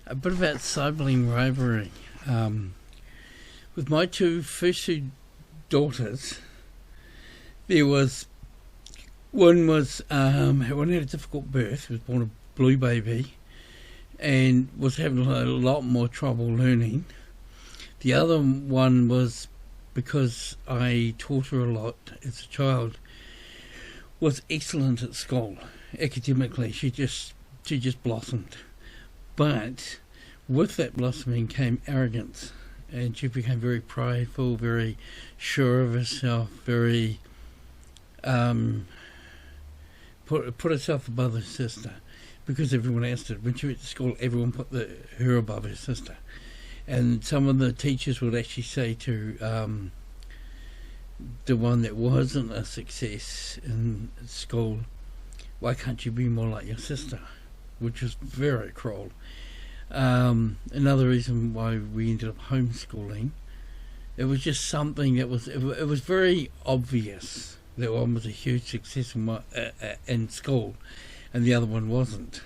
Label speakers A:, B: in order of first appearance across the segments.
A: A bit about sibling rivalry. With my first two daughters, there was one one had a difficult birth, was born a blue baby, and was having a lot more trouble learning. The other one was, because I taught her a lot as a child, was excellent at school. Academically, she just blossomed. But with that blossoming came arrogance, and she became very prideful, very sure of herself, very put herself above her sister, because everyone else did. When she went to school, everyone put her above her sister, and some of the teachers would actually say to the one that wasn't a success in school, "Why can't you be more like your sister?" Which was very cruel. Another reason why we ended up homeschooling, it was just something that it was very obvious that one was a huge success in school and the other one wasn't.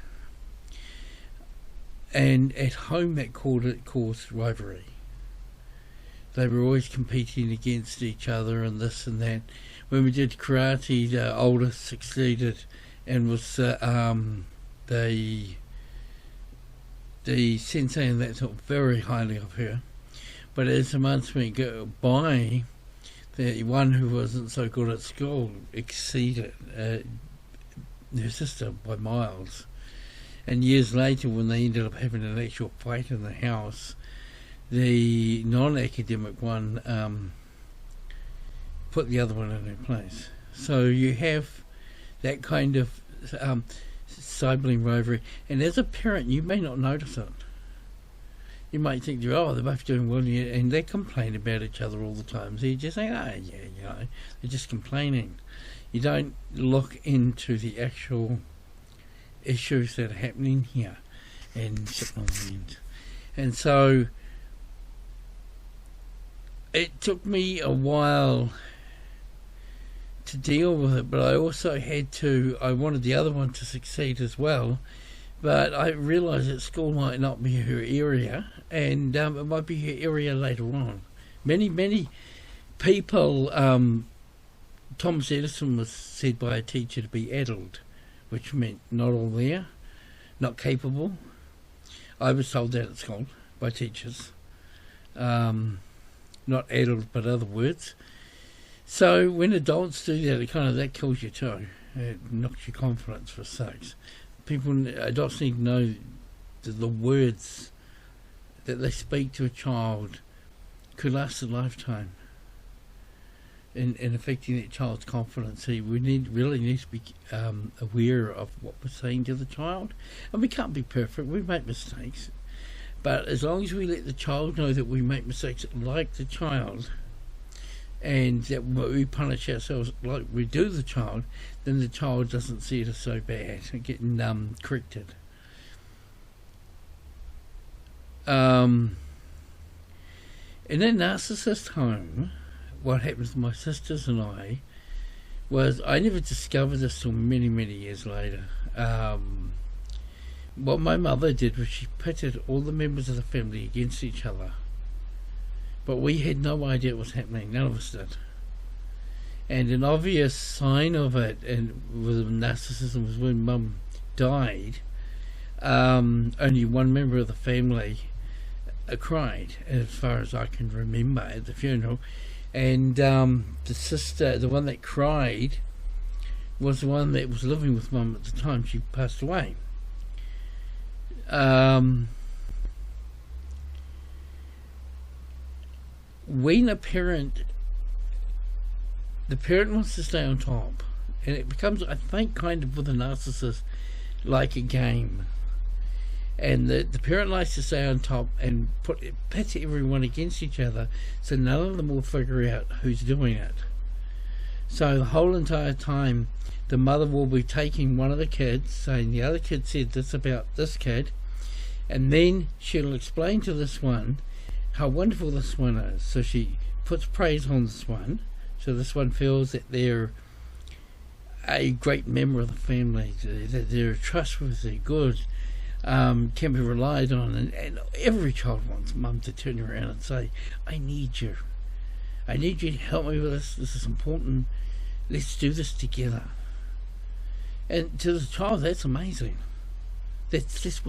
A: And at home that caused rivalry. They were always competing against each other and this and that. When we did karate, the oldest succeeded and was the sensei and that thought very highly of her. But as the months went by, the one who wasn't so good at school exceeded her sister by miles. And years later, when they ended up having an actual fight in the house, the non-academic one put the other one in her place. So you have that kind of sibling rivalry, and as a parent you may not notice it. You might think, oh, they're both doing well, and they complain about each other all the time, so you just say, oh yeah, they're just complaining. You don't look into the actual issues that are happening here. And so it took me a while to deal with it, but I also I wanted the other one to succeed as well, but I realised that school might not be her area, and it might be her area later on. Many people, Thomas Edison was said by a teacher to be addled, which meant not all there, not capable. I was told that at school by teachers, not addled but other words. So when adults do that, that kills you too. It knocks your confidence for sakes. Adults need to know the words that they speak to a child could last a lifetime in affecting that child's confidence. We really need to be aware of what we're saying to the child. And we can't be perfect, we make mistakes. But as long as we let the child know that we make mistakes like the child, and that we punish ourselves like we do the child, then the child doesn't see it as so bad and getting corrected. In a narcissist home, what happens to my sisters and I was, I never discovered this till many years later. What my mother did was she pitted all the members of the family against each other. But we had no idea what was happening. None of us did. And an obvious sign of it, and with narcissism, was when Mum died. Only one member of the family cried, as far as I can remember, at the funeral. And the sister, the one that cried, was the one that was living with Mum at the time. She passed away. When the parent wants to stay on top, and it becomes, I think, kind of with a narcissist, like a game, and the parent likes to stay on top and pit everyone against each other, so none of them will figure out who's doing it. So the whole entire time, the mother will be taking one of the kids, saying the other kid said this about this kid, and then she'll explain to this one how wonderful this one is. So she puts praise on this one, so this one feels that they're a great member of the family, that they're trustworthy, good, can be relied on, and every child wants mum to turn around and say, I need you to help me with this is important, let's do this together. And to the child, that's amazing. That's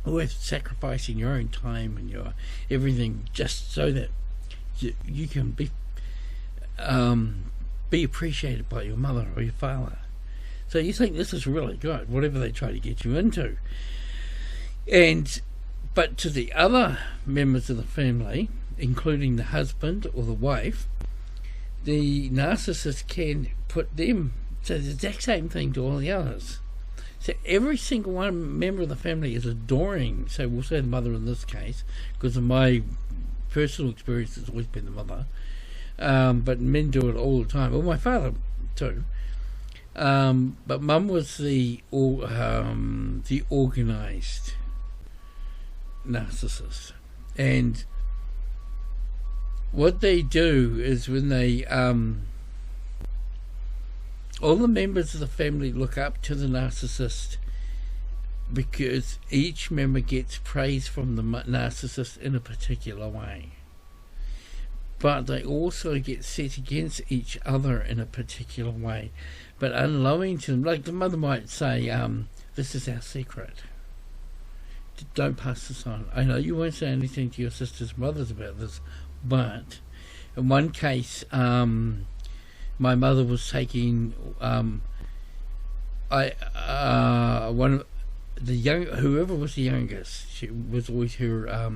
A: worth sacrificing your own time and your everything just so that you can be appreciated by your mother or your father. So you think this is really good, whatever they try to get you into. But to the other members of the family, including the husband or the wife, the narcissist can put them to the exact same thing to all the others. So every single one member of the family is adoring, so we'll say the mother in this case, because of my personal experience, it's always been the mother. But men do it all the time. Well, my father too. But mum was the organised narcissist. And what they do is when they all the members of the family look up to the narcissist because each member gets praise from the narcissist in a particular way. But they also get set against each other in a particular way. But unknowing to them, like the mother might say, this is our secret. Don't pass this on. I know you won't say anything to your sisters' brothers about this, but in one case, my mother was taking one of the whoever was the youngest, she was always her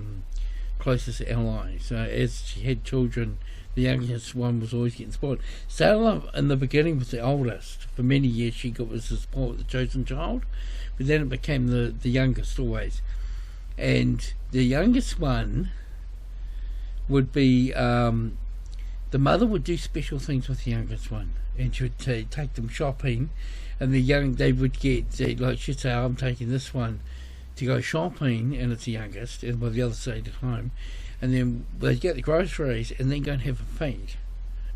A: closest ally. So as she had children, the youngest one was always getting spoiled. Stella in the beginning was the oldest. For many years she was the spoiled, the chosen child, but then it became the youngest always. And the youngest one would be the mother would do special things with the youngest one, and she would take them shopping, and they would get, like she'd say, I'm taking this one to go shopping, and it's the youngest, and the other stayed at home, and then they'd get the groceries and then go and have a feed,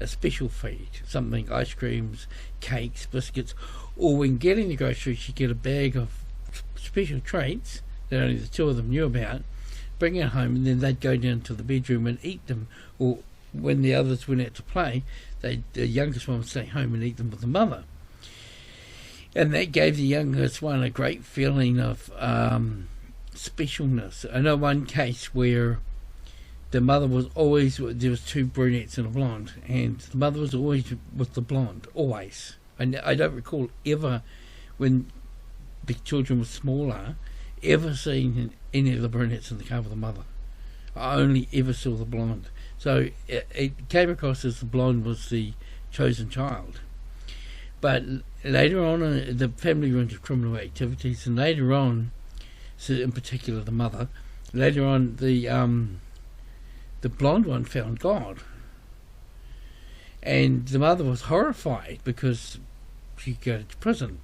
A: a special feed, something, ice creams, cakes, biscuits, or when getting the groceries she'd get a bag of special treats that only the two of them knew about, bring it home, and then they'd go down to the bedroom and eat them, or when the others went out to play, the youngest one would stay home and eat them with the mother. And that gave the youngest one a great feeling of specialness. I know one case where the mother was always, there was two brunettes and a blonde, and the mother was always with the blonde, always. I don't recall ever, when the children were smaller, ever seeing any of the brunettes in the car with the mother. I only ever saw the blonde. So it came across as the blonde was the chosen child. But later on, the family went into criminal activities, and later on, so in particular the mother, later on the blonde one found God. And the mother was horrified because she'd go to prison.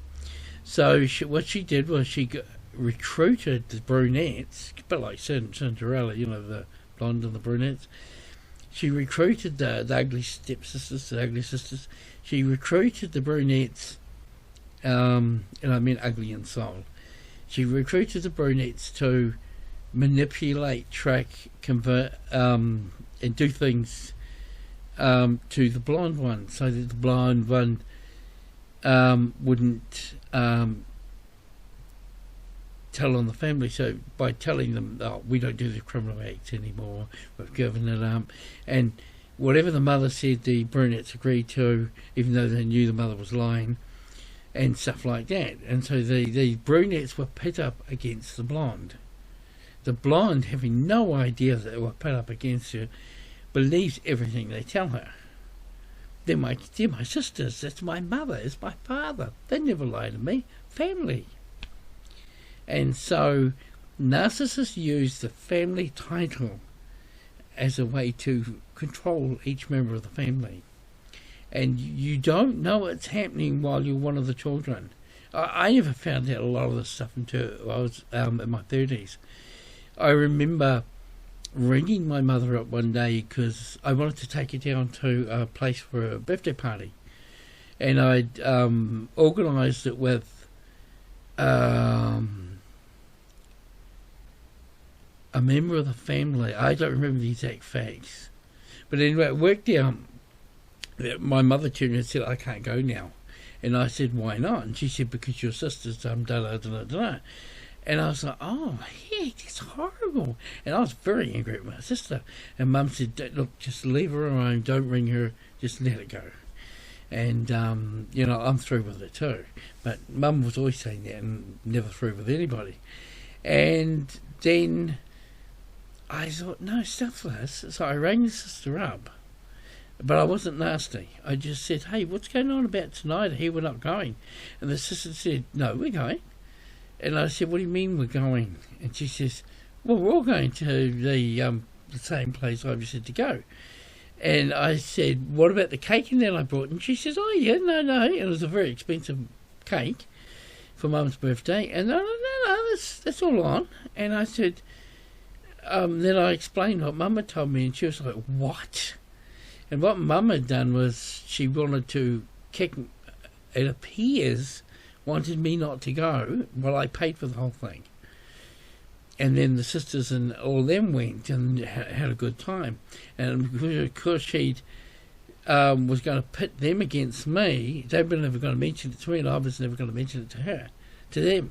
A: So what she did was she recruited the brunettes, a bit like Cinderella, you know, the blonde and the brunettes. She recruited the ugly stepsisters, the ugly sisters. She recruited the brunettes, and I mean ugly in soul. She recruited the brunettes to manipulate, track, convert, and do things to the blonde one, so that the blonde one wouldn't tell on the family. So by telling them, oh, we don't do the criminal acts anymore, we've given it up, and whatever the mother said, the brunettes agreed to, even though they knew the mother was lying, and stuff like that. And so the brunettes were pit up against the blonde. The blonde, having no idea that they were pit up against her, believes everything they tell her. They're my sisters, that's my mother, it's my father, they never lie to me, family. And so narcissists use the family title as a way to control each member of the family. And you don't know it's happening while you're one of the children. I never found out a lot of this stuff until I was in my 30s. I remember ringing my mother up one day because I wanted to take her down to a place for a birthday party. And I'd organised it with member of the family. I don't remember the exact facts. But anyway, it worked out that my mother turned and said, I can't go now. And I said, why not? And she said, because your sister's da-da-da-da-da. And I was like, oh, heck, that's horrible. And I was very angry at my sister. And Mum said, look, just leave her alone. Don't ring her. Just let it go. And, I'm through with it too. But Mum was always saying that and never through with anybody. And then I thought, no, stuff this. So I rang the sister up. But I wasn't nasty. I just said, hey, what's going on about tonight? Here we're not going. And the sister said, no, we're going. And I said, what do you mean we're going? And she says, well, we're all going to the same place I said to go. And I said, what about the cake and that I brought? And she says, oh, yeah, no. And it was a very expensive cake for Mum's birthday. And no, that's all on. And I said, then I explained what Mum had told me. And she was like, what? And what Mum had done was she wanted to kick, it appears, wanted me not to go while I paid for the whole thing. And then the sisters and all them went and had a good time. And because she was going to pit them against me, they were never going to mention it to me, and I was never going to mention it to them,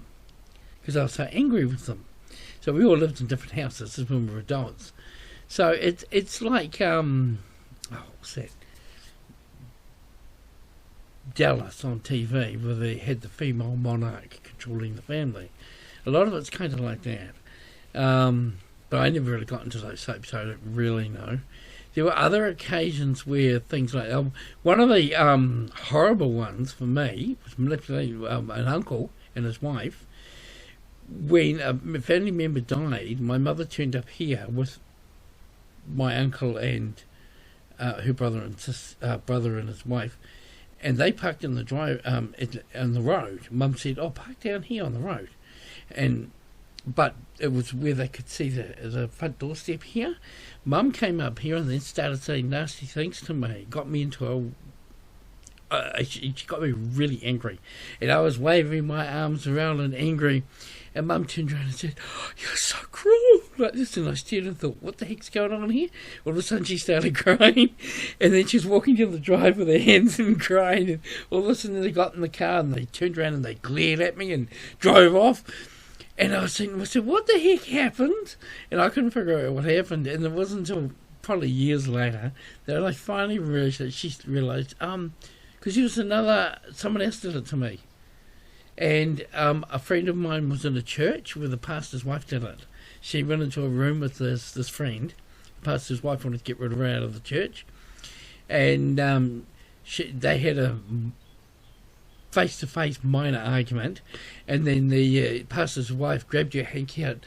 A: because I was so angry with them. So we all lived in different houses when we were adults. So it's like, what's that? Dallas on TV, where they had the female monarch controlling the family. A lot of it's kind of like that. But I never really got into those soaps, so I don't really know. There were other occasions where things like... one of the horrible ones for me was manipulating an uncle and his wife. When a family member died, my mother turned up here with my uncle and her brother and his wife, and they parked in the drive on the road. Mum said, "Oh, park down here on the road," but it was where they could see the front doorstep here. Mum came up here and then started saying nasty things to me. Got me into she got me really angry, and I was waving my arms around and angry. And Mum turned around and said, "Oh, you're so cruel," like this. And I stared and thought, what the heck's going on here? All of a sudden she started crying. And then she was walking down the drive with her hands and crying. And all of a sudden they got in the car and they turned around and they glared at me and drove off. And I was thinking, I said, what the heck happened? And I couldn't figure out what happened. And it wasn't until probably years later that I finally realised that she realised, because she was someone else did it to me. And a friend of mine was in a church where the pastor's wife did it. She went into a room with this friend. The pastor's wife wanted to get rid of her out of the church. And they had a face-to-face minor argument. And then the pastor's wife grabbed her hanky out,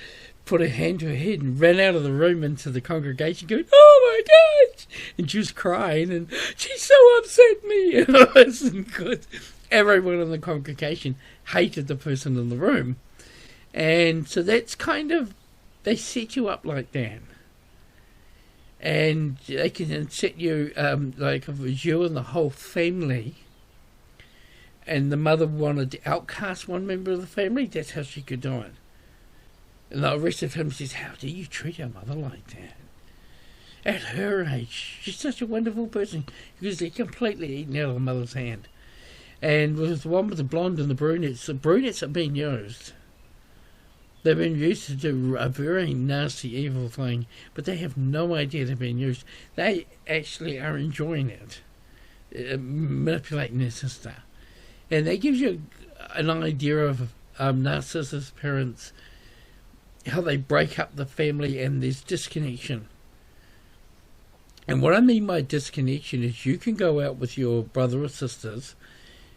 A: put her hand to her head and ran out of the room into the congregation going, "Oh my gosh!" And she was crying and she so upset me. And it wasn't good. Everyone in the congregation hated the person in the room. And so that's kind of, they set you up like that. And they can set you, like if it was you and the whole family, and the mother wanted to outcast one member of the family, that's how she could do it. And the rest of him says, how do you treat our mother like that? At her age, she's such a wonderful person, because they're completely eaten out of the mother's hand. And with the one with the blonde and the brunettes are being used. They've been used to do a very nasty, evil thing, but they have no idea they're being used. They actually are enjoying it, manipulating their sister. And that gives you an idea of narcissist parents, how they break up the family and there's disconnection. And what I mean by disconnection is you can go out with your brother or sisters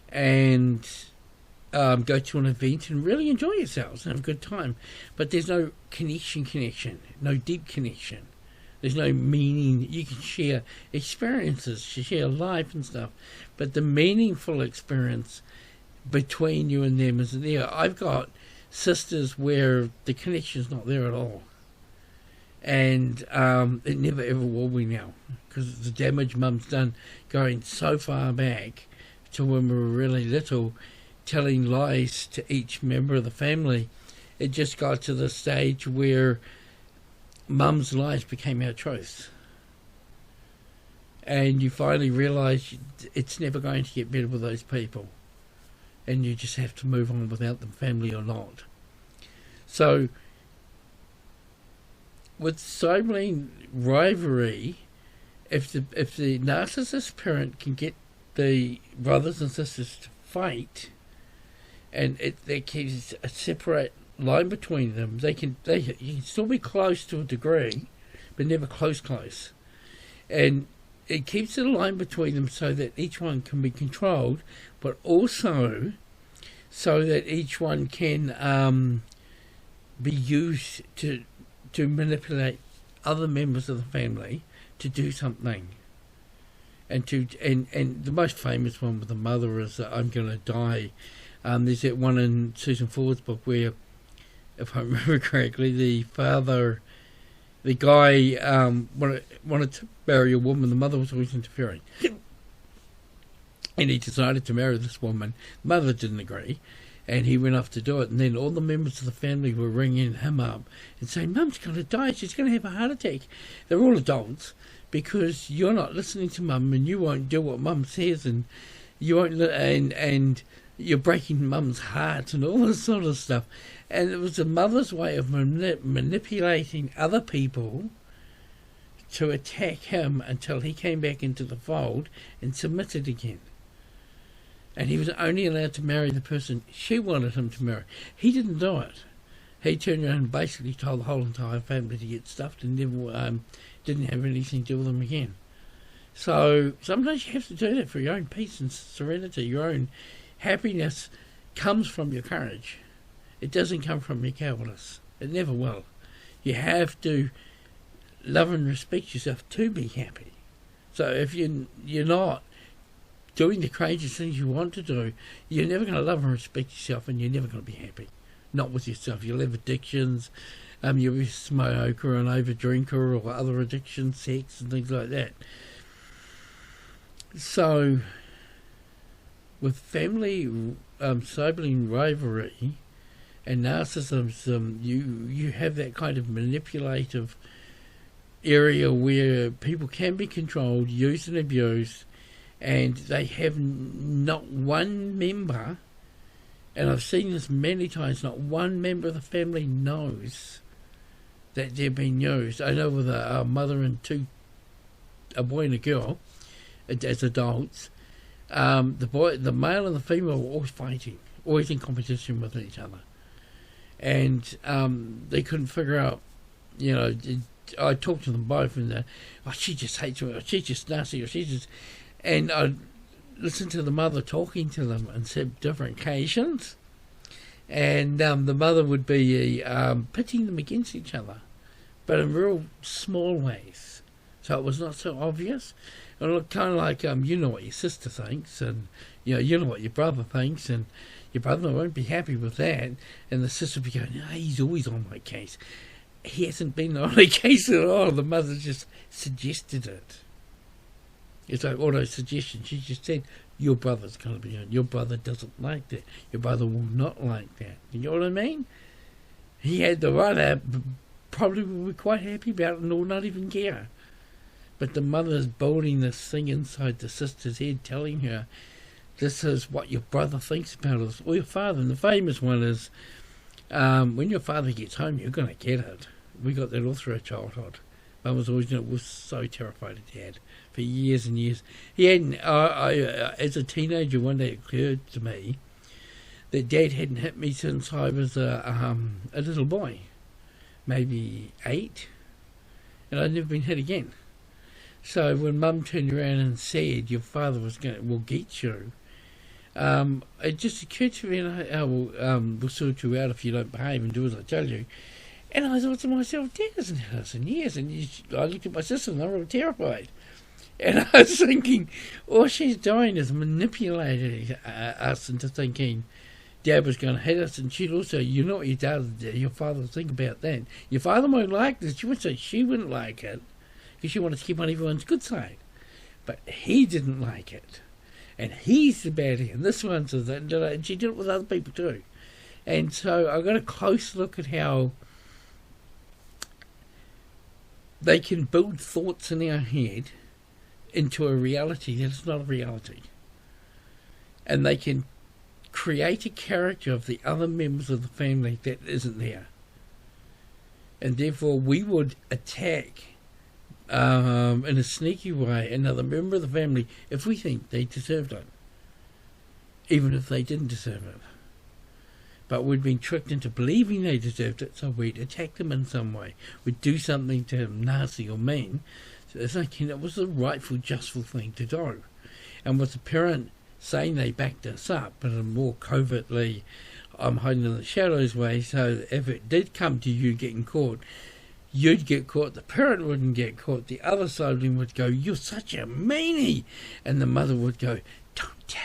A: and go to an event and really enjoy yourselves and have a good time, but there's no connection, no deep connection. There's no meaning. You can share experiences, share life and stuff, but the meaningful experience between you and them isn't there. I've got sisters where the connection's not there at all, and it never ever will be now, because the damage Mum's done going so far back to when we were really little, telling lies to each member of the family. It just got to the stage where mum's lies became our truth. And you finally realise it's never going to get better with those people. And you just have to move on without them, family or not. So, with sibling rivalry, if the narcissist parent can get the brothers and sisters to fight, and there keeps a separate line between them, you can still be close to a degree, but never close. And it keeps a line between them so that each one can be controlled, but also so that each one can be used to manipulate other members of the family to do something. And the most famous one with the mother is I'm Gonna Die. There's that one in Susan Ford's book where, if I remember correctly, the guy wanted to marry a woman. The mother was always interfering. And he decided to marry this woman. The mother didn't agree. And he went off to do it. And then all the members of the family were ringing him up and saying, Mum's going to die. She's going to have a heart attack. They're all adults because you're not listening to Mum and you won't do what Mum says and you won't and you're breaking Mum's heart and all this sort of stuff. And it was the mother's way of manipulating other people to attack him until he came back into the fold and submitted again. And he was only allowed to marry the person she wanted him to marry. He didn't do it. He turned around and basically told the whole entire family to get stuffed and never didn't have anything to do with them again. So sometimes you have to do that for your own peace and serenity. Your own happiness comes from your courage. It doesn't come from your cowardice. It never will. You have to love and respect yourself to be happy. So if you're not doing the courageous things you want to do, you're never going to love and respect yourself, and you're never going to be happy. Not with yourself. You'll have addictions. You'll be a smoker, an overdrinker, or other addictions, sex, and things like that. So, with family sibling rivalry and narcissism, you have that kind of manipulative area where people can be controlled, used and abused, and they have not one member, and I've seen this many times, not one member of the family knows that they're being used. I know with a mother and a boy and a girl, as adults, the male and the female were always fighting, always in competition with each other. And they couldn't figure out, I talked to them both and she just hates me, or she's just nasty, or she's just... And I listened to the mother talking to them on different occasions, and the mother would be pitting them against each other, but in real small ways. So it was not so obvious. It looked kind of like, you know what your sister thinks, and you know what your brother thinks, and your brother won't be happy with that, and the sister would be going, he's always on my case. He hasn't been on my case at all. The mother just suggested it. It's like auto-suggestion. She just said, your brother's going to be on. Your brother doesn't like that. Your brother will not like that. You know what I mean? He had the right, probably would be quite happy about it or not even care. But the mother's building this thing inside the sister's head, telling her, this is what your brother thinks about us, or your father. And the famous one is, when your father gets home, you're going to get it. We got that all through our childhood. Mum was always, was so terrified of Dad for years and years. He hadn't. As a teenager, one day it occurred to me that Dad hadn't hit me since I was a little boy, maybe 8, and I'd never been hit again. So when Mum turned around and said, your father will get you, it just occurred to me, we'll sort you out if you don't behave and do as I tell you. And I thought to myself, Dad hasn't hit us in years. And I looked at my sister and they were all terrified. And I was thinking, all she's doing is manipulating us into thinking Dad was going to hit us. And she'd also, what your father would think about that. Your father won't like this. She would say she wouldn't like it because she wanted to keep on everyone's good side. But he didn't like it. And he's the baddie. And this one's the... And she did it with other people too. And so I got a close look at how they can build thoughts in our head into a reality that is not a reality. And they can create a character of the other members of the family that isn't there. And therefore we would attack in a sneaky way another member of the family if we think they deserved it, even if they didn't deserve it. But we'd been tricked into believing they deserved it, so we'd attack them in some way. We'd do something to them nasty or mean, so it's like, it was the rightful, justful thing to do. And with the parent saying they backed us up, but in a more covertly, I'm hiding in the shadows way, so if it did come to you getting caught, you'd get caught, the parent wouldn't get caught, the other sibling would go, "You're such a meanie," and the mother would go, "Don't tell."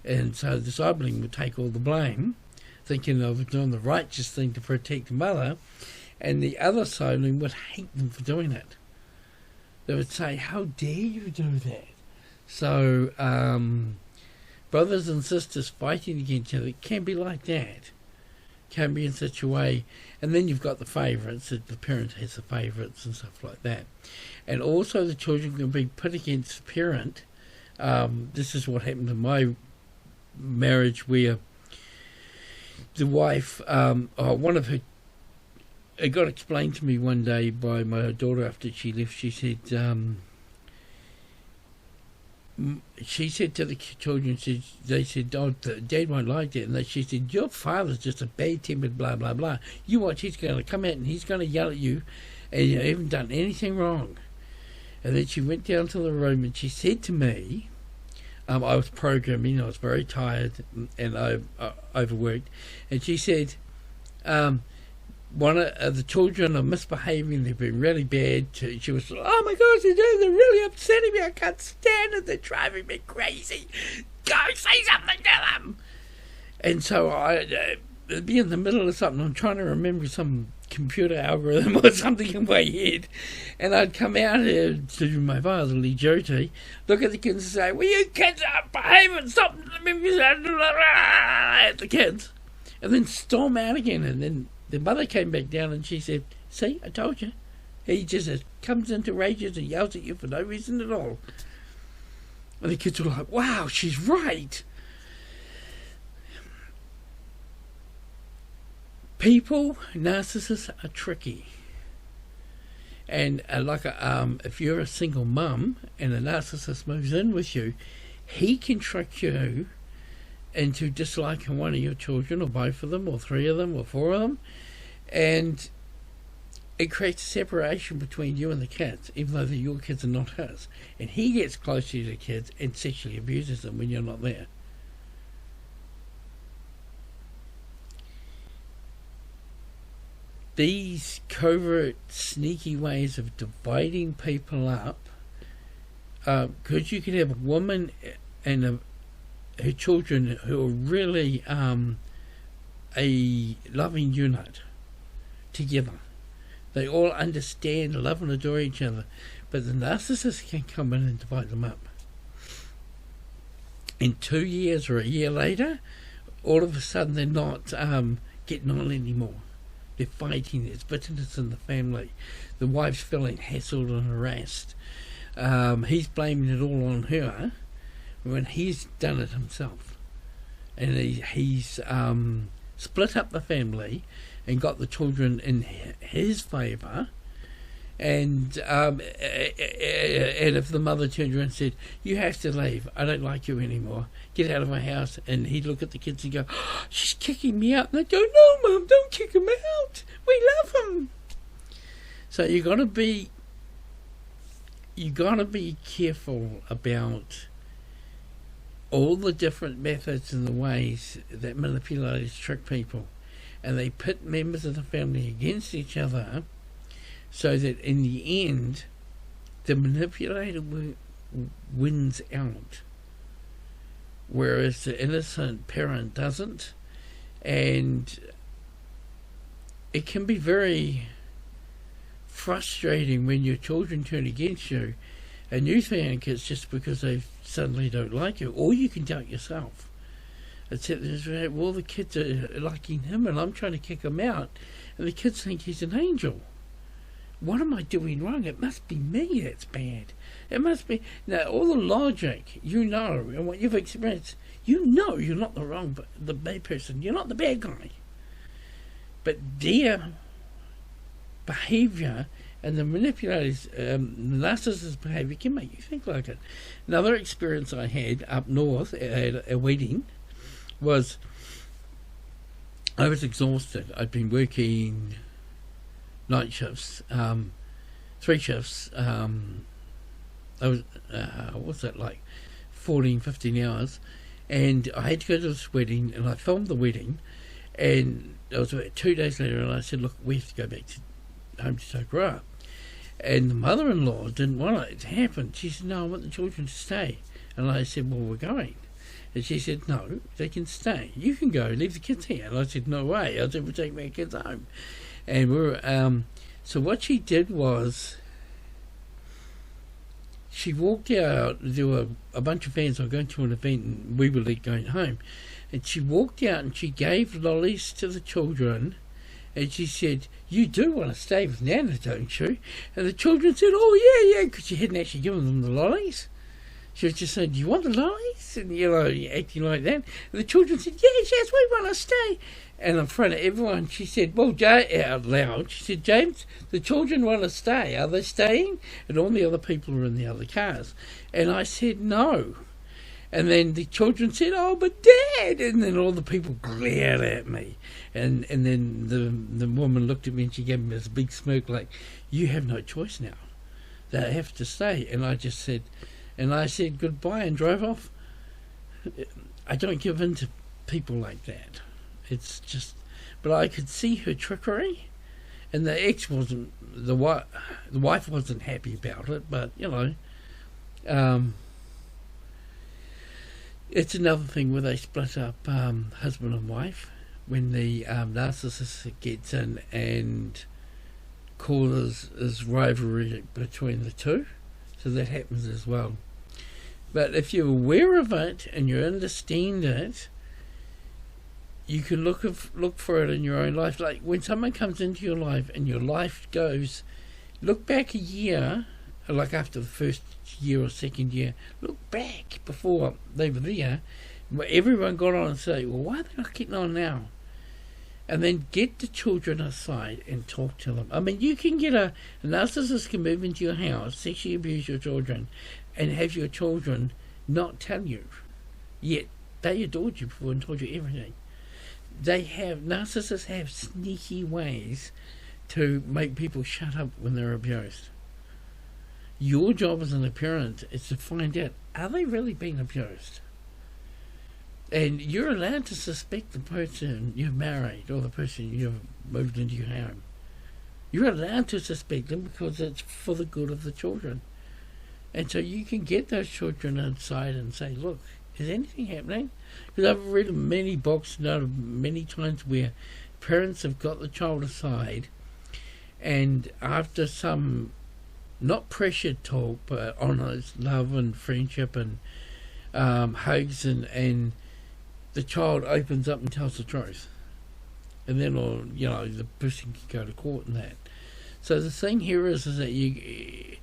A: And so the sibling would take all the blame, thinking they were doing the righteous thing to protect the mother, and the other sibling would hate them for doing it. They would say, "How dare you do that?" So, brothers and sisters fighting against each other, it can be like that. Can be in such a way. And then you've got the favourites, that the parent has the favourites and stuff like that. And also the children can be put against the parent. This is what happened in my marriage, where the wife, one of her, it got explained to me one day by my daughter after she left. She said to the children, they said, "Oh, Dad won't like it." And she said, "Your father's just a bad-tempered blah, blah, blah. You watch, he's going to come out and he's going to yell at you, and you haven't done anything wrong." And then she went down to the room and she said to me, I was programming, I was very tired and I overworked, and she said, one of the children are misbehaving, they've been really bad. She was, "Oh my gosh, they're really upsetting me, I can't stand it, they're driving me crazy. Go say something to them." And so I'd be in the middle of something, I'm trying to remember some computer algorithm or something in my head, and I'd come out here to do my fatherly duty, look at the kids and say, "Well, you kids are behaving, stop," at the kids, and then storm out again. And then the mother came back down and she said, "See, I told you. He just comes into rages and yells at you for no reason at all." And the kids were like, "Wow, she's right." People, narcissists are tricky. And if you're a single mum and a narcissist moves in with you, he can trick you into disliking one of your children, or both of them, or three of them, or four of them, and it creates a separation between you and the kids, even though your kids are not his. And he gets close to the kids and sexually abuses them when you're not there. These covert, sneaky ways of dividing people up, because you can have a woman and her children who are really a loving unit together. They all understand, love and adore each other, but the narcissist can come in and divide them up. In 2 years or a year later, all of a sudden they're not getting on anymore. They're fighting, there's bitterness in the family. The wife's feeling hassled and harassed. He's blaming it all on her when he's done it himself. And he's split up the family and got the children in his favour. And if the mother turned around and said, "You have to leave, I don't like you anymore, get out of my house," and he'd look at the kids and go, "Oh, she's kicking me out," and they'd go, "No, Mum, don't kick him out, we love him." So you gotta be careful about all the different methods and the ways that manipulators trick people, and they pit members of the family against each other, so that in the end, the manipulator wins out, whereas the innocent parent doesn't. And it can be very frustrating when your children turn against you, and you think it's just because they suddenly don't like you, or you can doubt yourself. Except, well, the kids are liking him, and I'm trying to kick him out, and the kids think he's an angel. what am I doing wrong? It must be me that's bad. It must be... Now, all the logic, you know, and what you've experienced, you know you're not the bad person. You're not the bad guy. But their behaviour and the manipulators, narcissist behaviour can make you think like it. Another experience I had up north at a wedding was I was exhausted. I'd been working night shifts, 3 shifts. I was, what's that, like 14, 15 hours, and I had to go to this wedding, and I filmed the wedding, and it was about 2 days later, and I said, look, we have to go back to home to Tokoroa. And the mother-in-law didn't want it to happen. She said, no, I want the children to stay. And I said, well, we're going. And she said, no, they can stay. You can go, leave the kids here. And I said, no way. I said, we'll take my kids home. And we were, so what she did was, she walked out. There were a bunch of fans. I was going to an event, and we were late going home. And she walked out and she gave lollies to the children. And she said, you do want to stay with Nana, don't you? And the children said, oh, yeah, because she hadn't actually given them the lollies. She was just saying, do you want the lollies? And, you know, acting like that. And the children said, yes, we want to stay. And in front of everyone, she said, well, out loud, she said, James, the children want to stay. Are they staying? And all the other people were in the other cars. And I said, no. And then the children said, oh, but Dad! And then all the people glared at me. And then the woman looked at me and she gave me this big smirk like, you have no choice now. They have to stay. And I just said, goodbye and drove off. I don't give in to people like that. It's just... But I could see her trickery. And the ex wasn't... The wife wasn't happy about it, but, you know... It's another thing where they split up husband and wife when the narcissist gets in and causes rivalry between the two. So that happens as well. But if you're aware of it and you understand it, you can look for it in your own life. Like when someone comes into your life and your life goes, look back a year, like after the first year or second year, look back before they were there, everyone got on and say, well, why are they not getting on now? And then get the children aside and talk to them. I mean, you can get a narcissist can move into your house, sexually abuse your children, and have your children not tell you. Yet they adored you before and told you everything. Narcissists have sneaky ways to make people shut up when they're abused. Your job as a parent is to find out, are they really being abused? And you're allowed to suspect the person you've married or the person you've moved into your home. You're allowed to suspect them because it's for the good of the children. And so you can get those children inside and say, look, is anything happening? Because I've read many books, many times where parents have got the child aside and after some, not pressured talk, but honest love and friendship and hugs and the child opens up and tells the truth. And then, the person can go to court and that. So the thing here is that you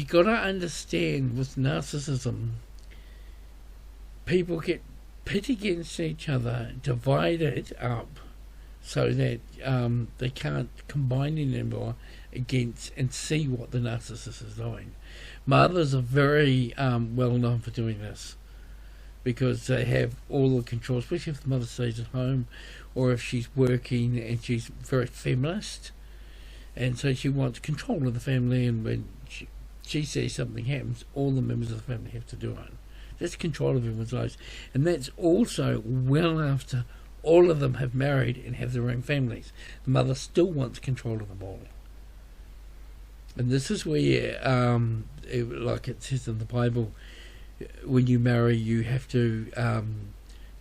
A: got to understand with narcissism, people get pit against each other, divided up, so that they can't combine anymore against and see what the narcissist is doing. Mothers are very well known for doing this because they have all the control, especially if the mother stays at home or if she's working and she's very feminist, and so she wants control of the family, and when she says something happens, all the members of the family have to do it. That's control of everyone's lives, and that's also well after all of them have married and have their own families. The mother still wants control of them all. And this is where, like it says in the Bible, when you marry, you have to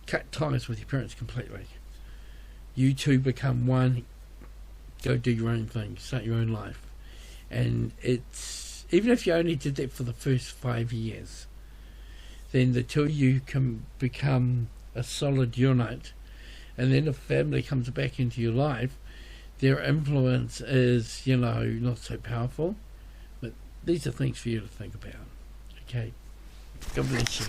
A: cut ties with your parents completely. You two become one, go do your own thing, start your own life. And it's, even if you only did that for the first 5 years, then the two of you can become a solid unit. And then if family comes back into your life, their influence is, not so powerful. But these are things for you to think about. Okay. God bless you.